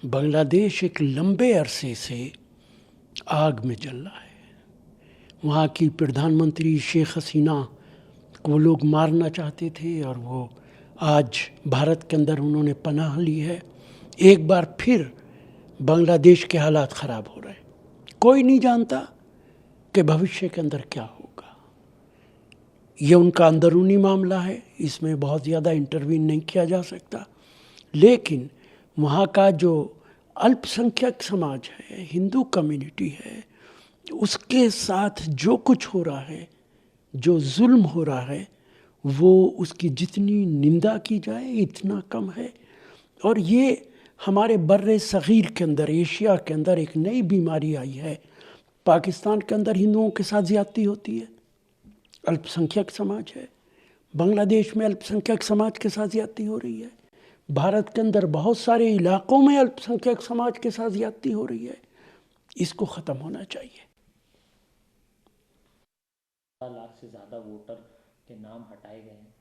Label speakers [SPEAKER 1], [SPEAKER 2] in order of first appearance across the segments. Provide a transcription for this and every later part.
[SPEAKER 1] बांग्लादेश एक लंबे अरसे से आग में जल रहा है। वहाँ की प्रधानमंत्री शेख हसीना को वो लोग मारना चाहते थे और वो आज भारत के अंदर उन्होंने पनाह ली है। एक बार फिर बांग्लादेश के हालात ख़राब हो रहे हैं। कोई नहीं जानता कि भविष्य के अंदर क्या होगा। ये उनका अंदरूनी मामला है, इसमें बहुत ज़्यादा इंटरवीन नहीं किया जा सकता। लेकिन वहाँ का जो अल्पसंख्यक समाज है, हिंदू कम्युनिटी है, उसके साथ जो कुछ हो रहा है, जो जुल्म हो रहा है, वो उसकी जितनी निंदा की जाए इतना कम है। और ये हमारे बर्रे सग़ीर के अंदर, एशिया के अंदर एक नई बीमारी आई है। पाकिस्तान के अंदर हिंदुओं के साथ ज़्यादती होती है, अल्पसंख्यक समाज है। बांग्लादेश में अल्पसंख्यक समाज के साथ ज़्यादती हो रही है। भारत के अंदर बहुत सारे इलाकों में अल्पसंख्यक समाज के साथ ज़्यादती हो रही है। इसको ख़त्म होना चाहिए।
[SPEAKER 2] लाख से ज़्यादा वोटर के नाम हटाए गए हैं।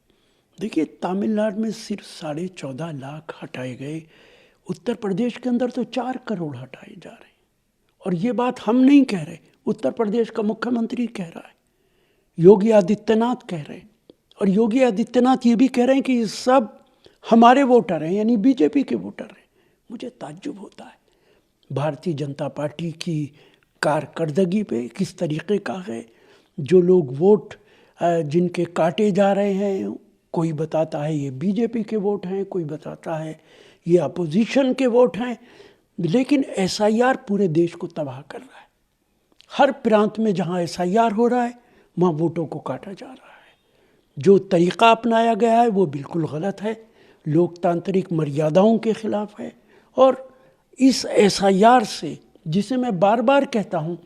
[SPEAKER 1] देखिए, तमिलनाडु में सिर्फ 14.5 लाख हटाए गए। उत्तर प्रदेश के अंदर तो 4 करोड़ हटाए जा रहे हैं। और ये बात हम नहीं कह रहे, उत्तर प्रदेश का मुख्यमंत्री कह रहा है, योगी आदित्यनाथ कह रहे हैं। और योगी आदित्यनाथ ये भी कह रहे हैं कि ये सब हमारे वोटर हैं, यानी बीजेपी के वोटर हैं। मुझे ताज्जुब होता है भारतीय जनता पार्टी की कारकर्दगी पे किस तरीके का है। जो लोग वोट जिनके काटे जा रहे हैं, कोई बताता है ये बीजेपी के वोट हैं, कोई बताता है ये अपोजिशन के वोट हैं। लेकिन एसआईआर पूरे देश को तबाह कर रहा है। हर प्रांत में जहाँ एसआईआर हो रहा है वहाँ वोटों को काटा जा रहा है। जो तरीक़ा अपनाया गया है वो बिल्कुल गलत है, लोकतांत्रिक मर्यादाओं के ख़िलाफ़ है। और इस एसआईआर से, जिसे मैं बार बार कहता हूँ,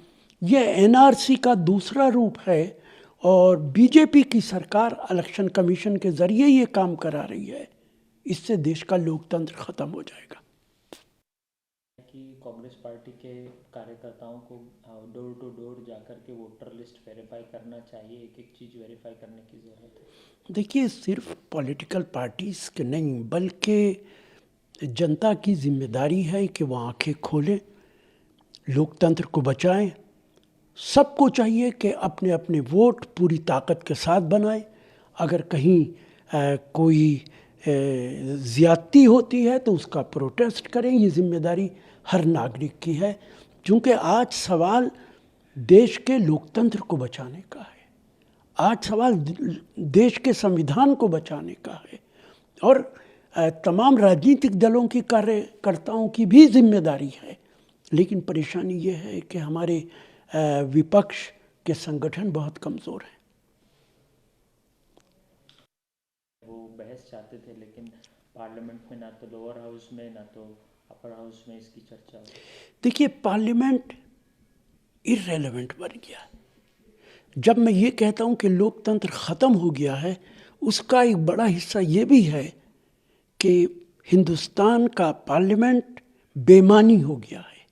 [SPEAKER 1] यह एनआरसी का दूसरा रूप है। और बीजेपी की सरकार इलेक्शन कमीशन के ज़रिए ये काम करा रही है। इससे देश का लोकतंत्र ख़त्म हो जाएगा।
[SPEAKER 2] कि कांग्रेस पार्टी के कार्यकर्ताओं को डोर टू डोर जाकर के वोटर लिस्ट वेरीफाई करना चाहिए, एक एक चीज़ वेरीफाई करने की ज़रूरत है।
[SPEAKER 1] देखिए, सिर्फ पॉलिटिकल पार्टीज़ के नहीं बल्कि जनता की जिम्मेदारी है कि वो आंखें खोलें, लोकतंत्र को बचाएं। सबको चाहिए कि अपने अपने वोट पूरी ताकत के साथ बनाएं। अगर कहीं कोई ज़्यादती होती है तो उसका प्रोटेस्ट करें। ये जिम्मेदारी हर नागरिक की है, क्योंकि आज सवाल देश के लोकतंत्र को बचाने का है। आज सवाल देश के संविधान को बचाने का है। और तमाम राजनीतिक दलों की कार्यकर्ताओं की भी जिम्मेदारी है। लेकिन परेशानी ये है कि हमारे विपक्ष के संगठन बहुत कमज़ोर हैं।
[SPEAKER 2] वो बहस चाहते थे, लेकिन पार्लियामेंट में ना तो लोअर हाउस में ना तो अपर हाउस में इसकी चर्चा हुई।
[SPEAKER 1] देखिए, पार्लियामेंट इररेलेवेंट बन गया। जब मैं ये कहता हूँ कि लोकतंत्र ख़त्म हो गया है, उसका एक बड़ा हिस्सा ये भी है कि हिंदुस्तान का पार्लियामेंट बेमानी हो गया है,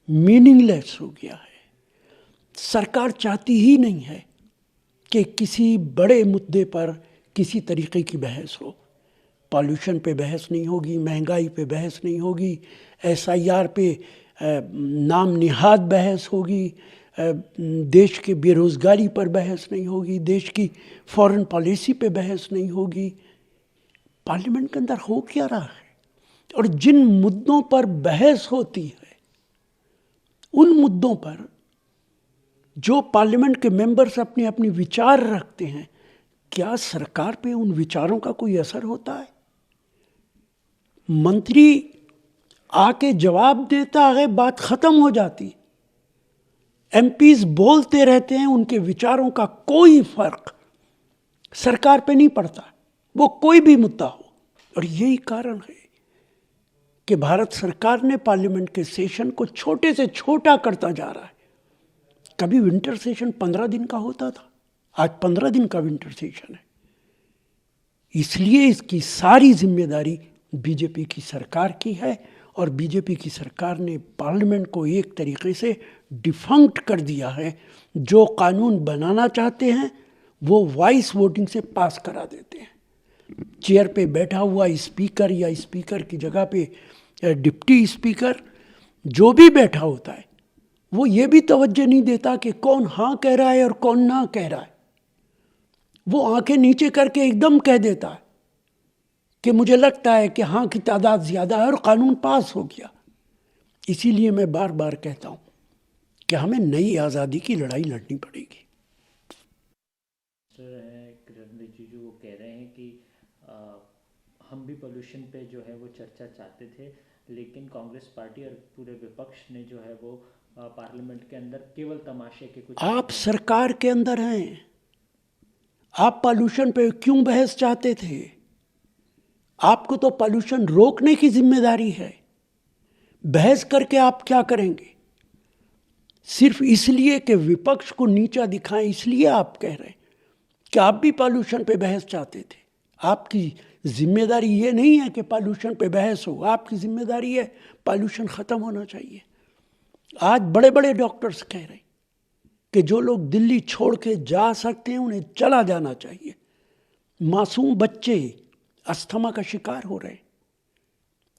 [SPEAKER 1] मीनिंगलेस हो गया है। सरकार चाहती ही नहीं है कि किसी बड़े मुद्दे पर किसी तरीके की बहस हो। पॉल्यूशन पे बहस नहीं होगी, महंगाई पे बहस नहीं होगी, एसआईआर पे नाम निहाद बहस होगी, देश के बेरोज़गारी पर बहस नहीं होगी, देश की फॉरेन पॉलिसी पे बहस नहीं होगी। पार्लियामेंट के अंदर हो क्या रहा है? और जिन मुद्दों पर बहस होती है, उन मुद्दों पर जो पार्लियामेंट के मेंबर्स अपने अपने विचार रखते हैं, क्या सरकार पे उन विचारों का कोई असर होता है? मंत्री आके जवाब देता है, बात खत्म हो जाती। एमपीज बोलते रहते हैं, उनके विचारों का कोई फर्क सरकार पे नहीं पड़ता, वो कोई भी मुद्दा हो। और यही कारण है कि भारत सरकार ने पार्लियामेंट के सेशन को छोटे से छोटा करता जा रहा है। कभी विंटर सेशन 15 दिन का होता था, आज 15 दिन का विंटर सेशन है। इसलिए इसकी सारी जिम्मेदारी बीजेपी की सरकार की है। और बीजेपी की सरकार ने पार्लियामेंट को एक तरीके से डिफंक्ट कर दिया है। जो कानून बनाना चाहते हैं वो वॉइस वोटिंग से पास करा देते हैं। चेयर पे बैठा हुआ स्पीकर या स्पीकर की जगह पे या डिप्टी स्पीकर, जो भी बैठा होता है, वो ये भी तवज्जो नहीं देता कि कौन हाँ कह रहा है और कौन ना कह रहा है। वो आंखें नीचे करके एकदम कह देता है कि मुझे लगता है कि हाँ की तादाद ज़्यादा है और कानून पास हो गया। इसीलिए मैं बार बार कहता हूँ कि हमें नई आज़ादी की लड़ाई लड़नी पड़ेगी।
[SPEAKER 2] किरण रिजिजू वो कह रहे हैं कि आ, हम भी पोल्यूशन पे जो है वो चर्चा चाहते थे, लेकिन कांग्रेस पार्टी और पूरे विपक्ष ने जो है वो पार्लियामेंट के अंदर केवल तमाशे के कुछ
[SPEAKER 1] आप सरकार के अंदर हैं, आप पॉल्यूशन पे क्यों बहस चाहते थे? आपको तो पॉल्यूशन रोकने की जिम्मेदारी है। बहस करके आप क्या करेंगे? सिर्फ इसलिए कि विपक्ष को नीचा दिखाएं, इसलिए आप कह रहे हैं कि आप भी पॉल्यूशन पे बहस चाहते थे। आपकी जिम्मेदारी ये नहीं है कि पॉल्यूशन पे बहस हो, आपकी जिम्मेदारी है पॉल्यूशन ख़त्म होना चाहिए। आज बड़े बड़े डॉक्टर्स कह रहे हैं कि जो लोग दिल्ली छोड़ के जा सकते हैं उन्हें चला जाना चाहिए। मासूम बच्चे अस्थमा का शिकार हो रहे हैं।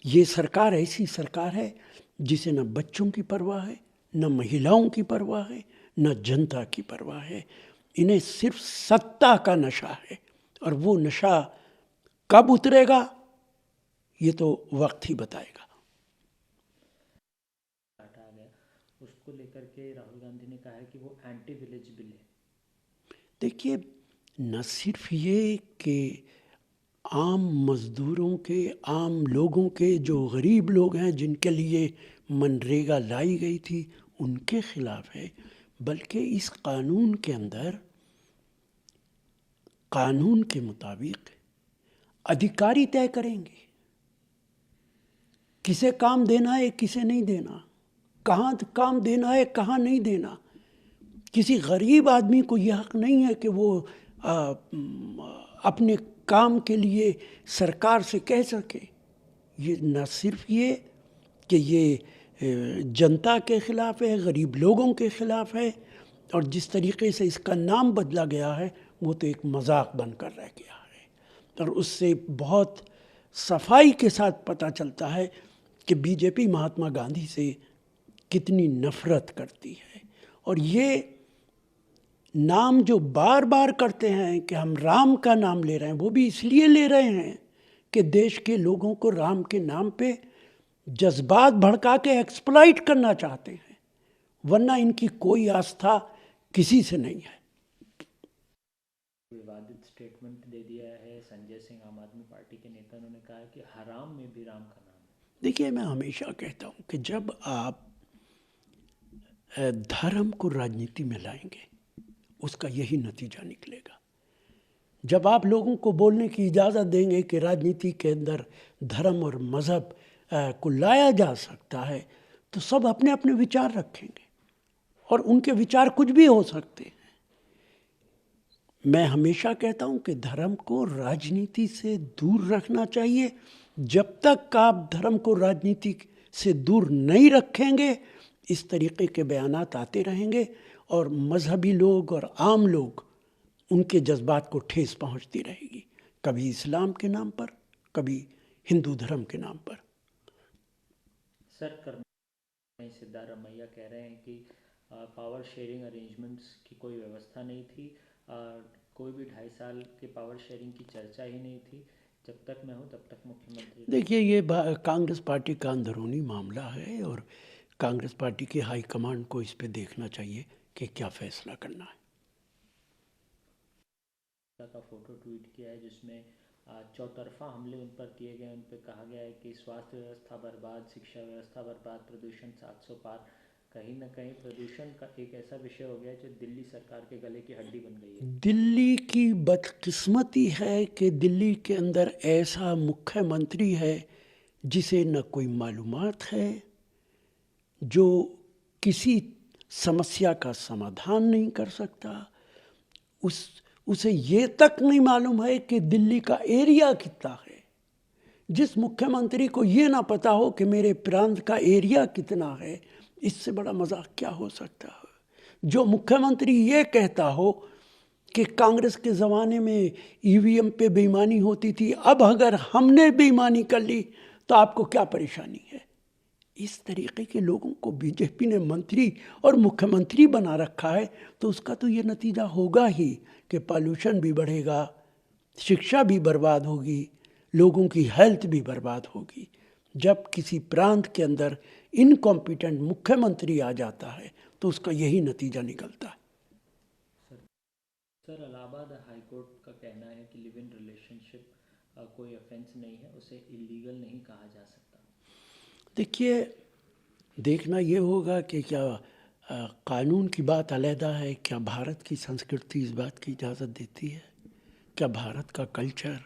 [SPEAKER 1] ये सरकार ऐसी सरकार है जिसे न बच्चों की परवाह है, न महिलाओं की परवाह है, न जनता की परवाह है। इन्हें सिर्फ सत्ता का नशा है, और वो नशा कब उतरेगा ये तो वक्त ही बताएगा।
[SPEAKER 2] आ गया, उसको लेकर के राहुल गांधी ने कहा है कि वो एंटी विलेज बिल है।
[SPEAKER 1] देखिए, न सिर्फ ये कि आम मज़दूरों के, आम लोगों के, जो गरीब लोग हैं जिनके लिए मनरेगा लाई गई थी, उनके खिलाफ है, बल्कि इस कानून के अंदर कानून के मुताबिक अधिकारी तय करेंगे किसे काम देना है, किसे नहीं देना, कहाँ काम देना है, कहाँ नहीं देना। किसी गरीब आदमी को यह हक नहीं है कि वो अपने काम के लिए सरकार से कह सके। ये न सिर्फ ये कि ये जनता के ख़िलाफ़ है, गरीब लोगों के ख़िलाफ़ है, और जिस तरीके से इसका नाम बदला गया है वो तो एक मजाक बनकर रह गया है। और उससे बहुत सफाई के साथ पता चलता है कि बीजेपी महात्मा गांधी से कितनी नफ़रत करती है। और ये नाम जो बार बार करते हैं कि हम राम का नाम ले रहे हैं, वो भी इसलिए ले रहे हैं कि देश के लोगों को राम के नाम पे जज्बात भड़का के एक्सप्लॉइट करना चाहते हैं, वरना इनकी कोई आस्था किसी से नहीं है।
[SPEAKER 2] विवादित स्टेटमेंट दे दिया है संजय सिंह, आम आदमी पार्टी के नेता। उन्होंने कहा कि हराम में भी राम का नाम है।
[SPEAKER 1] देखिए, मैं हमेशा कहता हूँ कि जब आप धर्म को राजनीति में लाएंगे उसका यही नतीजा निकलेगा। जब आप लोगों को बोलने की इजाज़त देंगे कि राजनीति के अंदर धर्म और मज़हब को लाया जा सकता है, तो सब अपने अपने विचार रखेंगे और उनके विचार कुछ भी हो सकते हैं। मैं हमेशा कहता हूँ कि धर्म को राजनीति से दूर रखना चाहिए। जब तक आप धर्म को राजनीति से दूर नहीं रखेंगे, इस तरीके के बयानात आते रहेंगे और मजहबी लोग और आम लोग, उनके जज्बात को ठेस पहुंचती रहेगी, कभी इस्लाम के नाम पर, कभी हिंदू धर्म के नाम पर।
[SPEAKER 2] सर सिद्धारमैया कह रहे हैं कि पावर शेयरिंग अरेंजमेंट्स की कोई व्यवस्था नहीं थी, कोई भी 2.5 साल के पावर शेयरिंग की चर्चा ही नहीं थी। जब तक मैं हूँ तब तक मुख्यमंत्री।
[SPEAKER 1] देखिए, ये कांग्रेस पार्टी का अंदरूनी मामला है और कांग्रेस पार्टी के हाईकमांड को इस पे देखना चाहिए कि क्या फैसला करना है।
[SPEAKER 2] का फोटो ट्वीट किया है जिसमें चौतरफा हमले उन पर किए गए। उन पर कहा गया है कि स्वास्थ्य व्यवस्था बर्बाद, शिक्षा व्यवस्था बर्बाद, प्रदूषण 700 पार। कहीं ना कहीं प्रदूषण का एक ऐसा विषय हो गया जो दिल्ली सरकार के गले की हड्डी बन गई है।
[SPEAKER 1] दिल्ली की बदकिस्मती है कि दिल्ली के अंदर ऐसा मुख्यमंत्री है जिसे न कोई मालूमात है, जो किसी समस्या का समाधान नहीं कर सकता। उसे ये तक नहीं मालूम है कि दिल्ली का एरिया कितना है। जिस मुख्यमंत्री को ये ना पता हो कि मेरे प्रांत का एरिया कितना है, इससे बड़ा मजाक क्या हो सकता है। जो मुख्यमंत्री ये कहता हो कि कांग्रेस के ज़माने में ईवीएम पे बेईमानी होती थी, अब अगर हमने बेईमानी कर ली तो आपको क्या परेशानी है? इस तरीके के लोगों को बीजेपी ने मंत्री और मुख्यमंत्री बना रखा है, तो उसका तो ये नतीजा होगा ही कि पॉल्यूशन भी बढ़ेगा, शिक्षा भी बर्बाद होगी, लोगों की हेल्थ भी बर्बाद होगी। जब किसी प्रांत के अंदर इनकॉम्पिटेंट मुख्यमंत्री आ जाता है तो उसका यही नतीजा निकलता है।
[SPEAKER 2] सर, इलाहाबाद हाई कोर्ट का कहना है कि लिव इन रिलेशनशिप कोई ऑफेंस नहीं है, उसे इलीगल नहीं कहा जा सकता।
[SPEAKER 1] देखिए, देखना ये होगा कि क्या कानून की बात अलहदा है, क्या भारत की संस्कृति इस बात की इजाज़त देती है, क्या भारत का कल्चर,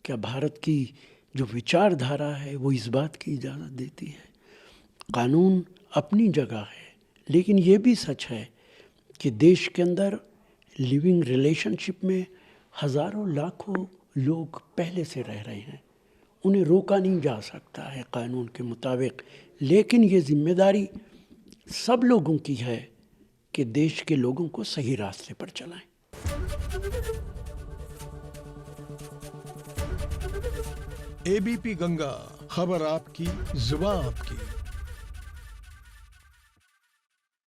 [SPEAKER 1] क्या भारत की जो विचारधारा है वो इस बात की इजाज़त देती है। कानून अपनी जगह है, लेकिन ये भी सच है कि देश के अंदर लिविंग रिलेशनशिप में हज़ारों लाखों लोग पहले से रह रहे हैं, उन्हें रोका नहीं जा सकता है कानून के मुताबिक। लेकिन ये जिम्मेदारी सब लोगों की है कि देश के लोगों को सही रास्ते पर चलाएं।
[SPEAKER 3] एबीपी गंगा, खबर आपकी, जुबान आपकी।